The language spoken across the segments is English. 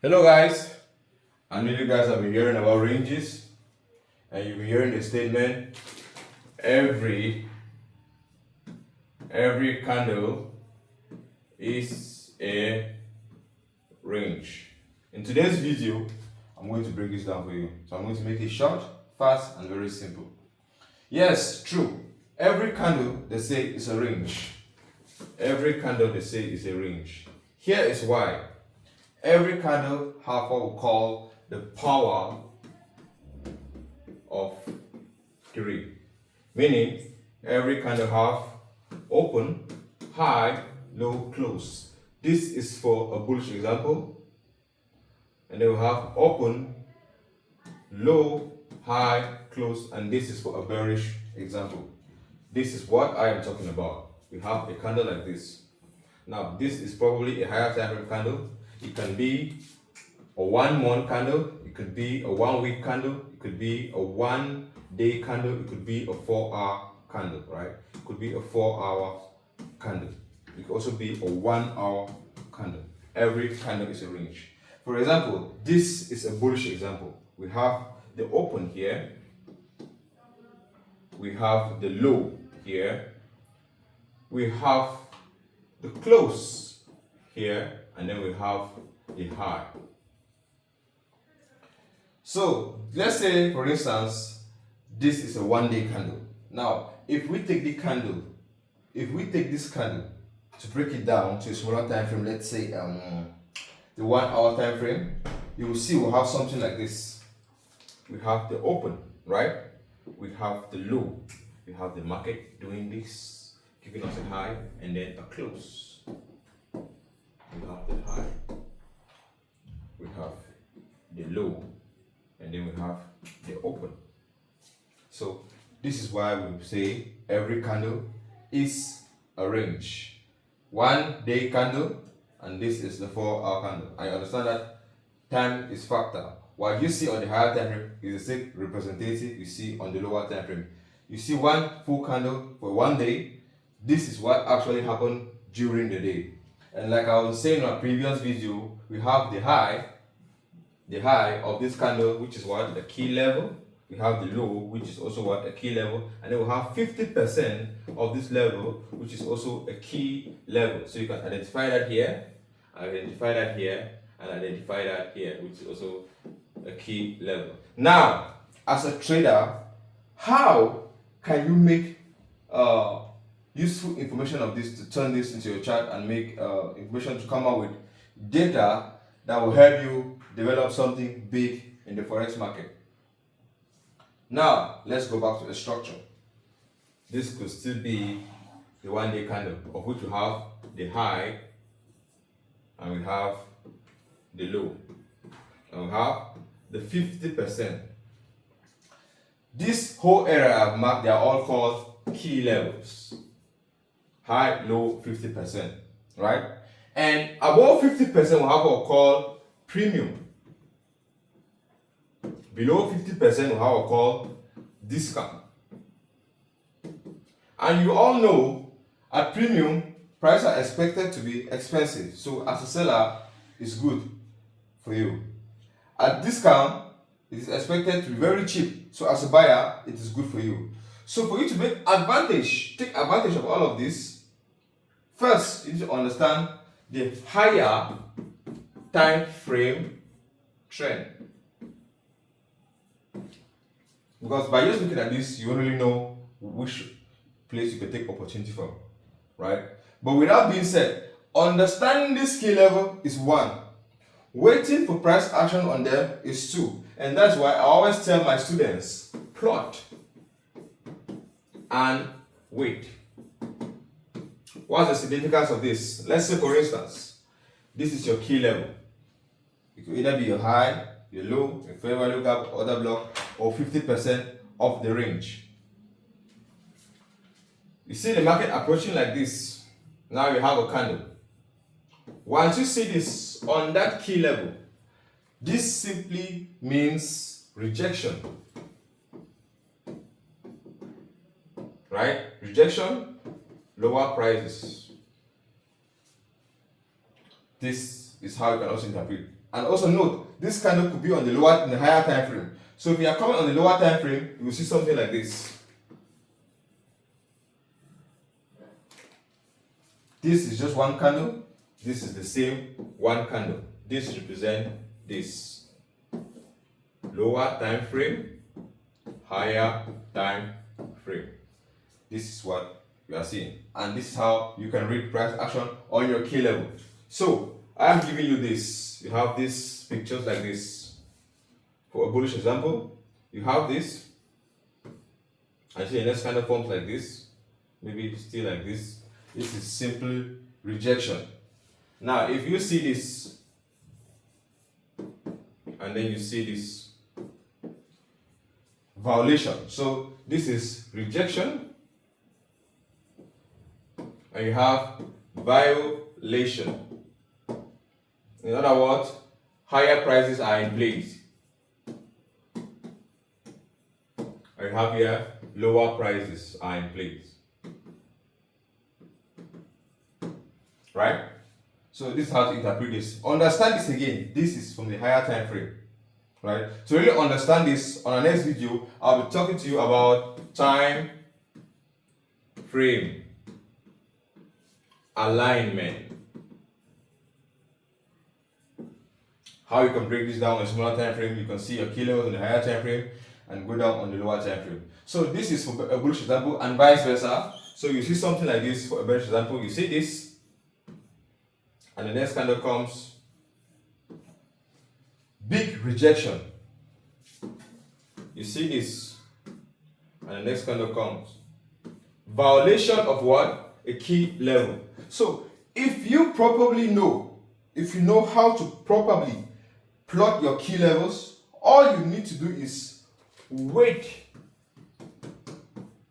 Hello guys, I know you guys have been hearing about ranges and you've been hearing the statement every candle is a range. In today's video, I'm going to break this down for you. So I'm going to make it short, fast and very simple. Yes, true. Every candle they say is a range. Every candle they say is a range. Here is why. Every candle have what we call the power of 3. Meaning, every candle have open, high, low, close. This is for a bullish example. And then we have open, low, high, close, and this is for a bearish example. This is what I am talking about. We have a candle like this. Now, this is probably a higher time frame candle. It can be a 1 month candle, it could be a 1 week candle, it could be a 1 day candle, it could be a 4-hour candle, right? It could be a 4-hour candle. It could also be a 1-hour candle. Every candle is a range. For example, this is a bullish example. We have the open here, we have the low here, we have the close here, and then we have the high. So let's say, for instance, this is a 1-day candle. Now, if we take this candle to break it down to a smaller time frame, let's say the 1-hour time frame, you will see we'll have something like this. We have the open, right? We have the low. We have the market doing this, giving us a high, and then a close. We have the high, we have the low, and then we have the open. So this is why we say every candle is a range. 1-day candle, and this is the 4-hour candle. I understand that time is factor. What you see on the higher time frame is the same representative you see on the lower time frame. You see one full candle for 1 day. This is what actually happened during the day. And like I was saying in our previous video, we have the high of this candle, which is what? The key level. We have the low, which is also what? A key level. And then we have 50% of this level, which is also a key level. So you can identify that here, identify that here, and identify that here, which is also a key level. Now, as a trader, how can you make useful information of this, to turn this into your chart and make information to come up with data that will help you develop something big in the forex market? Now, let's go back to the structure. This could still be the 1-day candle, of which we have the high and we have the low, and we have the 50%. This whole area I've marked, they are all called key levels. High, low, 50%, right? And above 50% we have what we call premium. Below 50% we have what we call discount. And you all know at premium, prices are expected to be expensive. So as a seller, it's good for you. At discount, it is expected to be very cheap. So as a buyer, it is good for you. So for you to take advantage of all of this, first, you need to understand the higher time frame trend. Because by just looking at this, you already know which place you can take opportunity from, right? But with that being said, understanding this key level is 1. Waiting for price action on them is 2. And that's why I always tell my students, plot and wait. What's the significance of this? Let's say, for instance, this is your key level. It will either be your high, your low, your fair value gap, order block, or 50% of the range. You see the market approaching like this. Now you have a candle. Once you see this on that key level, this simply means rejection. Right? Rejection, lower prices. This is how you can also interpret And also note, this candle could be on the higher time frame. So if you are coming on the lower time frame, you will see something like this. This is just one candle. This is the same one candle. This represents this. Lower time frame, higher time frame. This is what you are seeing. And this is how you can read price action on your key level. So I am giving you this. You have these pictures like this. For a bullish example, you have this. And see the next candle forms like this. Maybe still like this. This is simple rejection. Now, if you see this, and then you see this violation. So this is rejection, and you have violation. In other words, higher prices are in place. And you have here lower prices are in place. Right? So this is how to interpret this. Understand this again. This is from the higher time frame. Right? To really understand this, on our next video, I'll be talking to you about time frame alignment. How you can break this down on a smaller time frame. You can see your key levels on the higher time frame and go down on the lower time frame. So this is for a bullish example and vice versa. So you see something like this for a bearish example. You see this. And the next candle comes big rejection. You see this. And the next candle comes violation of what? A key level. So if you properly know, if you know how to properly plot your key levels, all you need to do is wait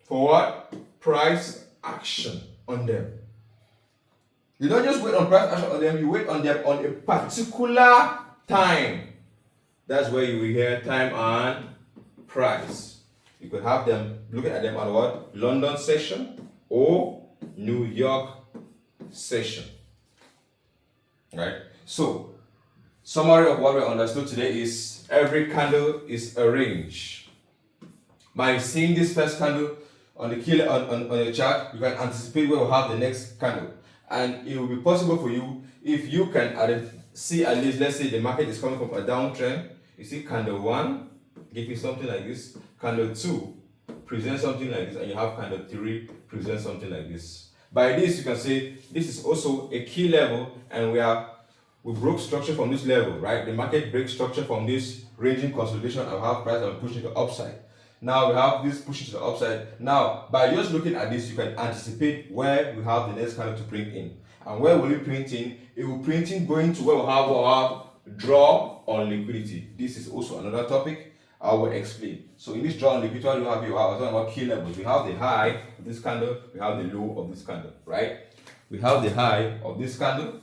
for what? Price action on them. You don't just wait on price action on them, you wait on them on a particular time. That's where you will hear time and price. You could have them looking at them at what? London session or New York session. Right? So, summary of what we understood today is every candle is a range. By seeing this first candle on the on the chart, you can anticipate where we'll have the next candle. And it will be possible for you if you can see at least, let's say the market is coming from a downtrend. You see candle 1 give you something like this, candle 2 present something like this, and you have candle 3 present something like this. By this you can say this is also a key level, and we broke structure from this level, right? The market breaks structure from this ranging consolidation and have price and pushing to the upside. Now we have this pushing to the upside. Now, by just looking at this, you can anticipate where we have the next candle to print in. And where will it print in? It will print in going to where we have draw on liquidity. This is also another topic I will explain. So in this draw on liquidity, what you have here, I was talking about key levels. We have the high of this candle, we have the low of this candle, right? We have the high of this candle,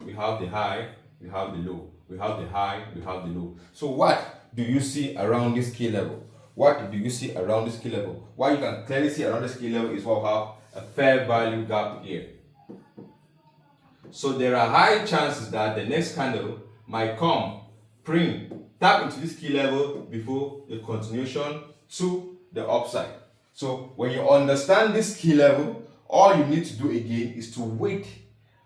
we have the high, we have the low. We have the high, we have the low. So what do you see around this key level? What do you see around this key level? What you can clearly see around this key level is what we have a fair value gap here. So there are high chances that the next candle might come, print, tap into this key level before the continuation to the upside. So when you understand this key level, all you need to do again is to wait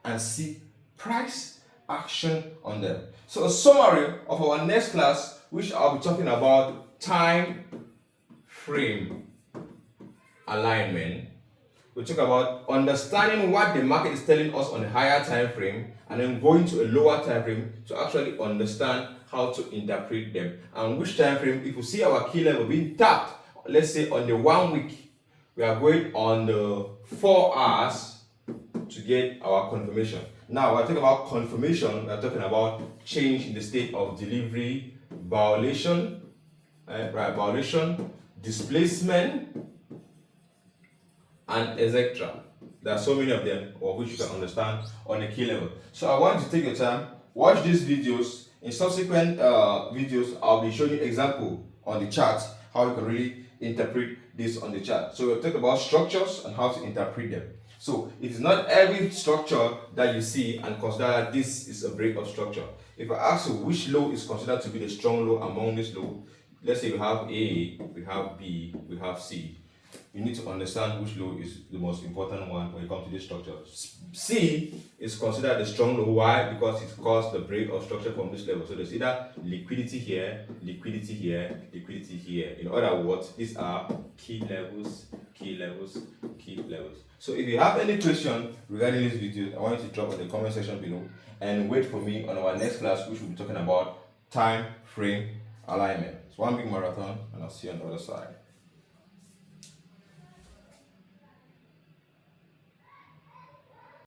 and see price action on them. So a summary of our next class, which I'll be talking about time frame alignment. We'll talk about understanding what the market is telling us on a higher time frame, and then going to a lower time frame to actually understand how to interpret them. And which time frame, if you see our key level being tapped, let's say on the 1 week, we are going on the 4 hours to get our confirmation. Now, when I talk about confirmation, we are talking about change in the state of delivery, violation, violation, displacement, and etc. There are so many of them, of which you can understand on a key level. So I want you to take your time, watch these videos. In subsequent videos, I'll be showing you example on the chart, how you can really interpret this on the chart. So we'll talk about structures and how to interpret them. So it is not every structure that you see and consider that this is a break-up structure. If I ask you which low is considered to be the strong low among this low, let's say we have A, we have B, we have C. You need to understand which low is the most important one when it comes to this structure. C is considered the strong low. Why? Because it caused the break of structure from this level. So there's either liquidity here, liquidity here, liquidity here. In other words, these are key levels, key levels, key levels. So if you have any question regarding this video, I want you to drop in the comment section below and wait for me on our next class, which will be talking about time frame alignment. It's one big marathon, and I'll see you on the other side.